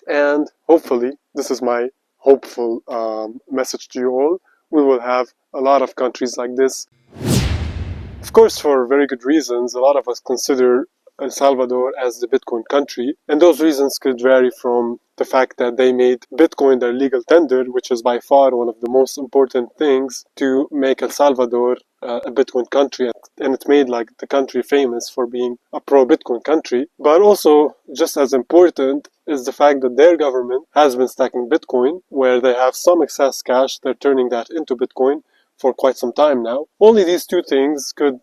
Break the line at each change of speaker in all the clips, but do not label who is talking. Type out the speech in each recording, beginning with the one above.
And hopefully, this is my hopeful message to you all, we will have a lot of countries like this. Of course, for very good reasons, a lot of us consider El Salvador as the Bitcoin country, and those reasons could vary from the fact that they made Bitcoin their legal tender, which is by far one of the most important things to make El Salvador a Bitcoin country, and it made like the country famous for being a pro-Bitcoin country. But also, just as important is the fact that their government has been stacking Bitcoin, where they have some excess cash, they're turning that into Bitcoin for quite some time now. Only these two things could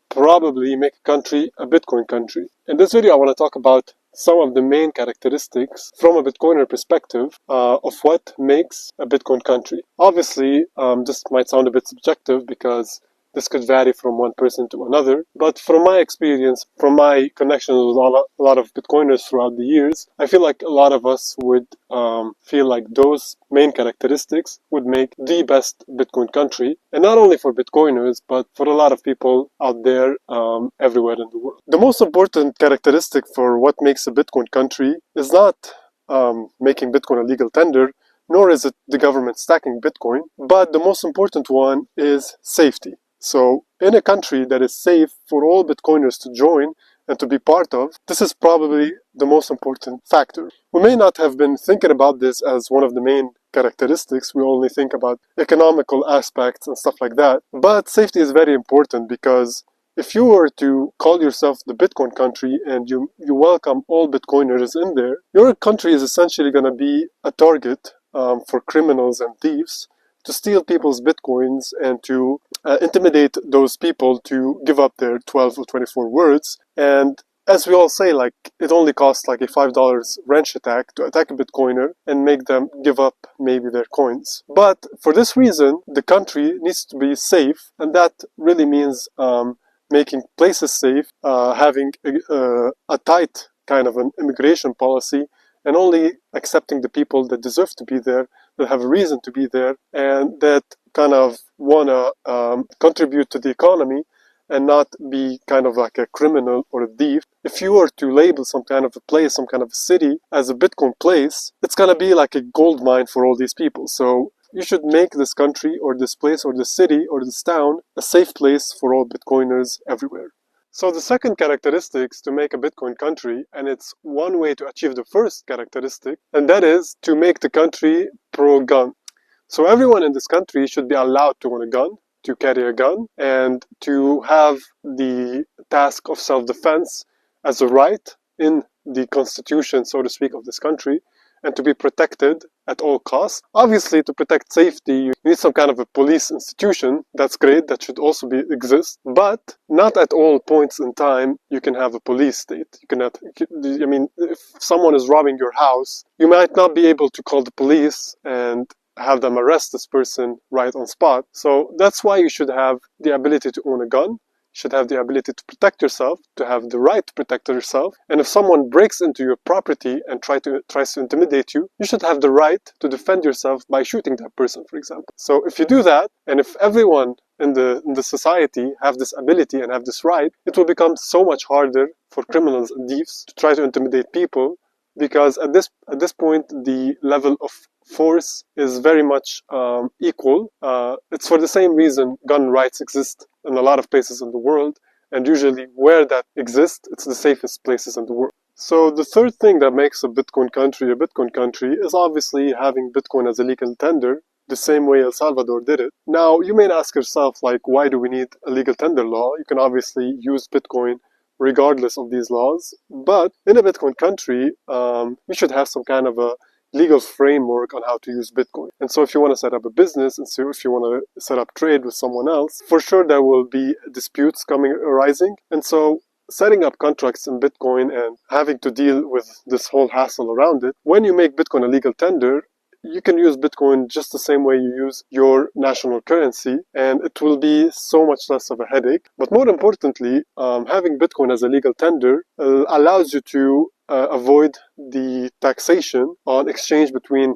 probably make a country a Bitcoin country. In this video, I want to talk about some of the main characteristics from a Bitcoiner perspective of what makes a Bitcoin country. Obviously, this might sound a bit subjective because this could vary from one person to another, but from my experience, from my connections with a lot of Bitcoiners throughout the years, I feel like a lot of us would feel like those main characteristics would make the best Bitcoin country, and not only for Bitcoiners, but for a lot of people out there everywhere in the world. The most important characteristic for what makes a Bitcoin country is not making Bitcoin a legal tender, nor is it the government stacking Bitcoin, but the most important one is safety. So in a country that is safe for all Bitcoiners to join and to be part of, this is probably the most important factor. We may not have been thinking about this as one of the main characteristics. We only think about economical aspects and stuff like that. But safety is very important because if you were to call yourself the Bitcoin country and you welcome all Bitcoiners in there, your country is essentially going to be a target for criminals and thieves to steal people's Bitcoins and to intimidate those people to give up their 12 or 24 words. And as we all say, like, it only costs like a $5 wrench attack to attack a Bitcoiner and make them give up maybe their coins. But for this reason, the country needs to be safe, and that really means making places safe, having a tight kind of an immigration policy, and only accepting the people that deserve to be there, that have a reason to be there, and that kind of want to contribute to the economy and not be kind of like a criminal or a thief. If you were to label some kind of a place, some kind of a city as a Bitcoin place, it's going to be like a gold mine for all these people. So you should make this country or this place or this city or this town a safe place for all Bitcoiners everywhere. So the second characteristics to make a Bitcoin country, and it's one way to achieve the first characteristic, and that is to make the country pro-gun. So everyone in this country should be allowed to own a gun, to carry a gun, and to have the task of self-defense as a right in the constitution, so to speak, of this country, and to be protected at all costs. Obviously, to protect safety, you need some kind of a police institution. That's great, that should also exist, but not at all points in time you can have a police state. I mean, if someone is robbing your house, you might not be able to call the police and have them arrest this person right on spot. So that's why you should have the ability to own a gun. You should have the ability to protect yourself, to have the right to protect yourself. And if someone breaks into your property and tries to intimidate you, you should have the right to defend yourself by shooting that person, for example. So if you do that, and if everyone in the society have this ability and have this right, it will become so much harder for criminals and thieves to try to intimidate people, because at this point the level of force is very much equal. It's for the same reason gun rights exist in a lot of places in the world, and usually where that exists, it's the safest places in the world. So the third thing that makes a Bitcoin country is obviously having Bitcoin as a legal tender, the same way El Salvador did it. Now, you may ask yourself, like, why do we need a legal tender law? You can obviously use Bitcoin regardless of these laws, but in a Bitcoin country, we should have some kind of a legal framework on how to use Bitcoin. And so if you want to set up a business, and so if you want to set up trade with someone else, for sure there will be disputes arising. And so setting up contracts in Bitcoin and having to deal with this whole hassle around it, when you make Bitcoin a legal tender, you can use Bitcoin just the same way you use your national currency, and it will be so much less of a headache. But more importantly, having Bitcoin as a legal tender allows you to avoid the taxation on exchange between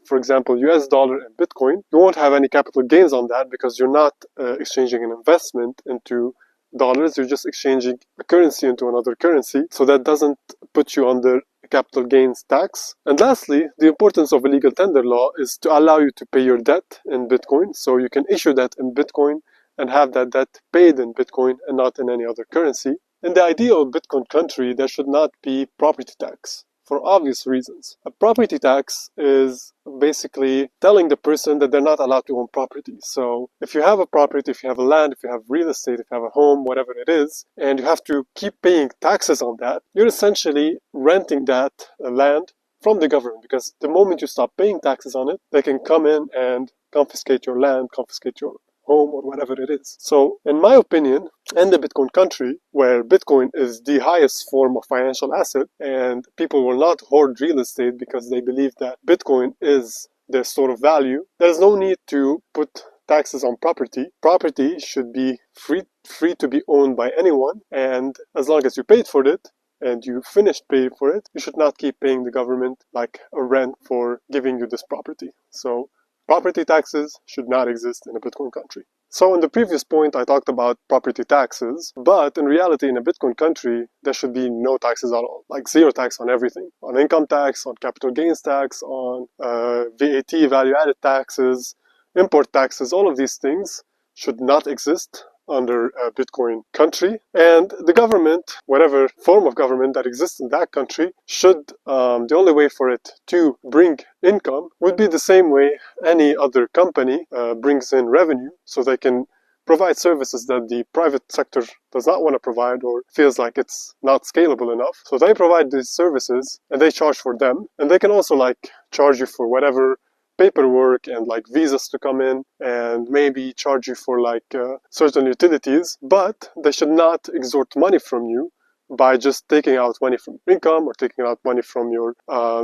for example, US dollar and Bitcoin. You won't have any capital gains on that because you're not exchanging an investment into dollars. You're just exchanging a currency into another currency. So that doesn't put you under capital gains tax. And lastly, the importance of a legal tender law is to allow you to pay your debt in Bitcoin. So you can issue that in Bitcoin and have that debt paid in Bitcoin and not in any other currency. In the ideal Bitcoin country, there should not be property tax for obvious reasons. A property tax is basically telling the person that they're not allowed to own property. So if you have a property, if you have a land, if you have real estate, if you have a home, whatever it is, and you have to keep paying taxes on that, you're essentially renting that land from the government, because the moment you stop paying taxes on it, they can come in and confiscate your land, confiscate your home, or whatever it is. So in my opinion, in the Bitcoin country, where Bitcoin is the highest form of financial asset, and people will not hoard real estate because they believe that Bitcoin is their store of value, there's no need to put taxes on property. Property should be free to be owned by anyone, and as long as you paid for it and you finished paying for it, you should not keep paying the government like a rent for giving you this property. So property taxes should not exist in a Bitcoin country. So in the previous point, I talked about property taxes, but in reality, in a Bitcoin country, there should be no taxes at all, like zero tax on everything, on income tax, on capital gains tax, on VAT, value-added taxes, import taxes. All of these things should not exist under a Bitcoin country, and the government, whatever form of government that exists in that country, should the only way for it to bring income would be the same way any other company brings in revenue, so they can provide services that the private sector does not want to provide or feels like it's not scalable enough. So they provide these services and they charge for them, and they can also like charge you for whatever paperwork and like visas to come in, and maybe charge you for like certain utilities, but they should not extort money from you by just taking out money from income, or taking out money from your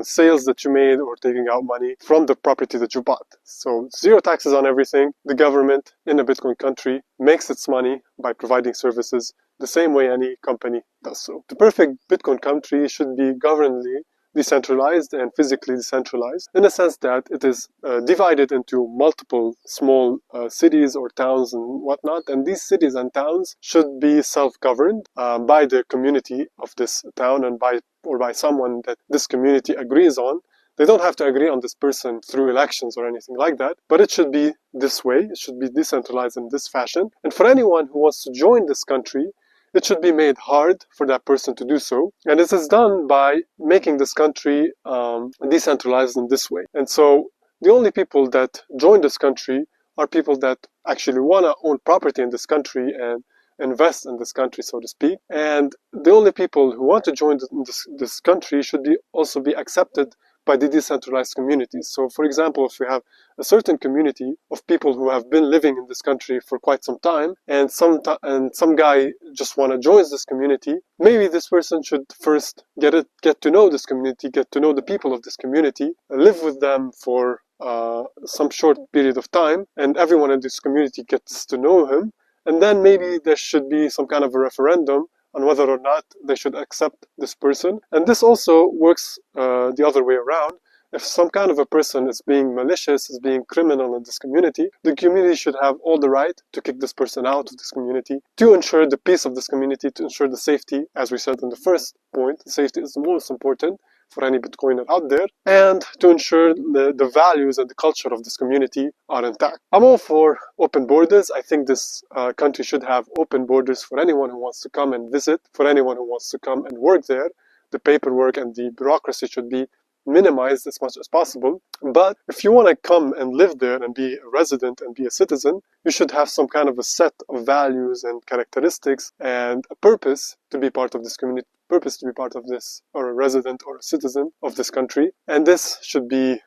sales that you made, or taking out money from the property that you bought. So zero taxes on everything. The government in a Bitcoin country makes its money by providing services the same way any company does so. The perfect Bitcoin country should be governedly decentralized and physically decentralized, in a sense that it is divided into multiple small cities or towns and whatnot, and these cities and towns should be self-governed by the community of this town, and by someone that this community agrees on. They don't have to agree on this person through elections or anything like that, but it should be this way. It should be decentralized in this fashion, and for anyone who wants to join this country, it should be made hard for that person to do so. And this is done by making this country decentralized in this way. And so the only people that join this country are people that actually want to own property in this country and invest in this country, so to speak. And the only people who want to join this country should also be accepted by the decentralized communities. So for example, if we have a certain community of people who have been living in this country for quite some time, and some guy just want to join this community, maybe this person should first get to know this community, get to know the people of this community, live with them for some short period of time, and everyone in this community gets to know him, and then maybe there should be some kind of a referendum on whether or not they should accept this person. And this also works the other way around. If some kind of a person is being malicious, is being criminal in this community, the community should have all the right to kick this person out of this community, to ensure the peace of this community, to ensure the safety. As we said in the first point, safety is the most important for any Bitcoiner out there, and to ensure the values and the culture of this community are intact. I'm all for open borders. I think this country should have open borders for anyone who wants to come and visit, for anyone who wants to come and work there. The paperwork and the bureaucracy should be minimized as much as possible. But if you want to come and live there and be a resident and be a citizen, you should have some kind of a set of values and characteristics and a purpose to be part of this community, purpose to be part of this, or a resident or a citizen of this country. And this should be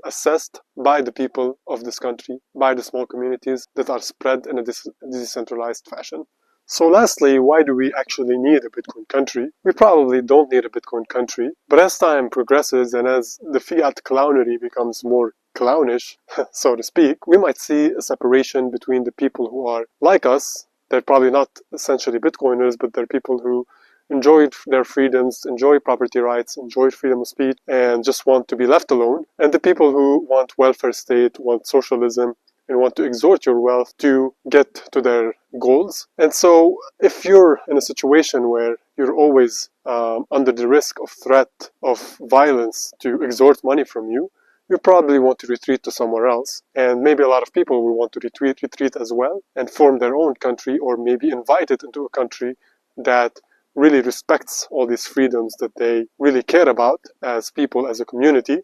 assessed by the people of this country, by the small communities that are spread in a decentralized fashion. So lastly, why do we actually need a Bitcoin country? We probably don't need a Bitcoin country, but as time progresses and as the fiat clownery becomes more clownish, so to speak, we might see a separation between the people who are like us. They're probably not essentially Bitcoiners, but they're people who enjoyed their freedoms, enjoy property rights, enjoy freedom of speech, and just want to be left alone. And the people who want welfare state, want socialism, and want to exert your wealth to get to their goals. And so if you're in a situation where you're always under the risk of threat of violence to extort money from you, you probably want to retreat to somewhere else. And maybe a lot of people will want to retreat as well and form their own country, or maybe invited into a country that really respects all these freedoms that they really care about as people, as a community.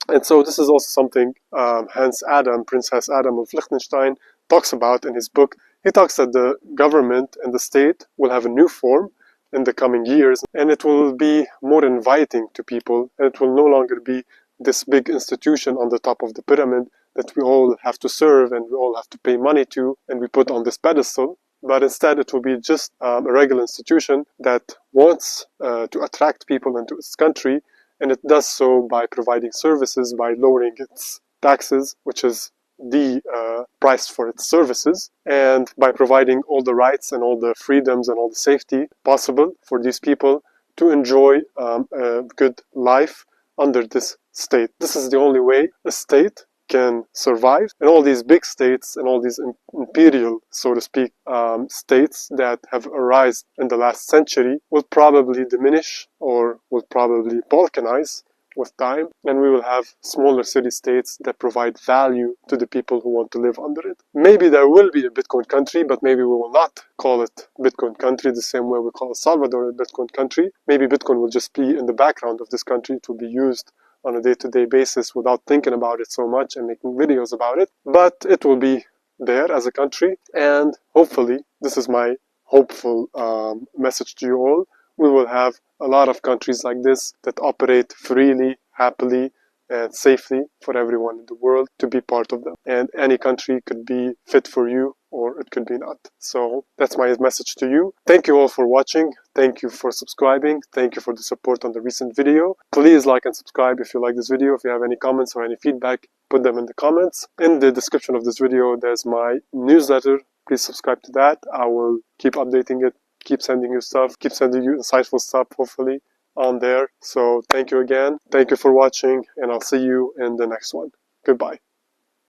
And so this is also something Prince Hans Adam of Liechtenstein talks about in his book. He talks that the government and the state will have a new form in the coming years, and it will be more inviting to people, and it will no longer be this big institution on the top of the pyramid that we all have to serve and we all have to pay money to and we put on this pedestal. But instead it will be just a regular institution that wants to attract people into its country, and it does so by providing services, by lowering its taxes, which is the price for its services, and by providing all the rights and all the freedoms and all the safety possible for these people to enjoy a good life under this state. This is the only way a state can survive. And all these big states and all these imperial, so to speak, states that have arisen in the last century will probably diminish or will probably balkanize with time, and we will have smaller city-states that provide value to the people who want to live under it. Maybe there will be a Bitcoin country, but maybe we will not call it Bitcoin country the same way we call El Salvador a Bitcoin country. Maybe Bitcoin will just be in the background of this country. It will be used on a day-to-day basis without thinking about it so much and making videos about it. But it will be there as a country, and hopefully, this is my hopeful message to you all, we will have a lot of countries like this that operate freely, happily, and safely for everyone in the world to be part of them. And any country could be fit for you, or it could be not. So that's my message to you. Thank you all for watching. Thank you for subscribing. Thank you for the support on the recent video. Please like and subscribe if you like this video. If you have any comments or any feedback, put them in the comments. In the description of this video, there's my newsletter. Please subscribe to that. I will keep updating it, keep sending you stuff, keep sending you insightful stuff, hopefully, on there. So thank you again. Thank you for watching, and I'll see you in the next one. Goodbye.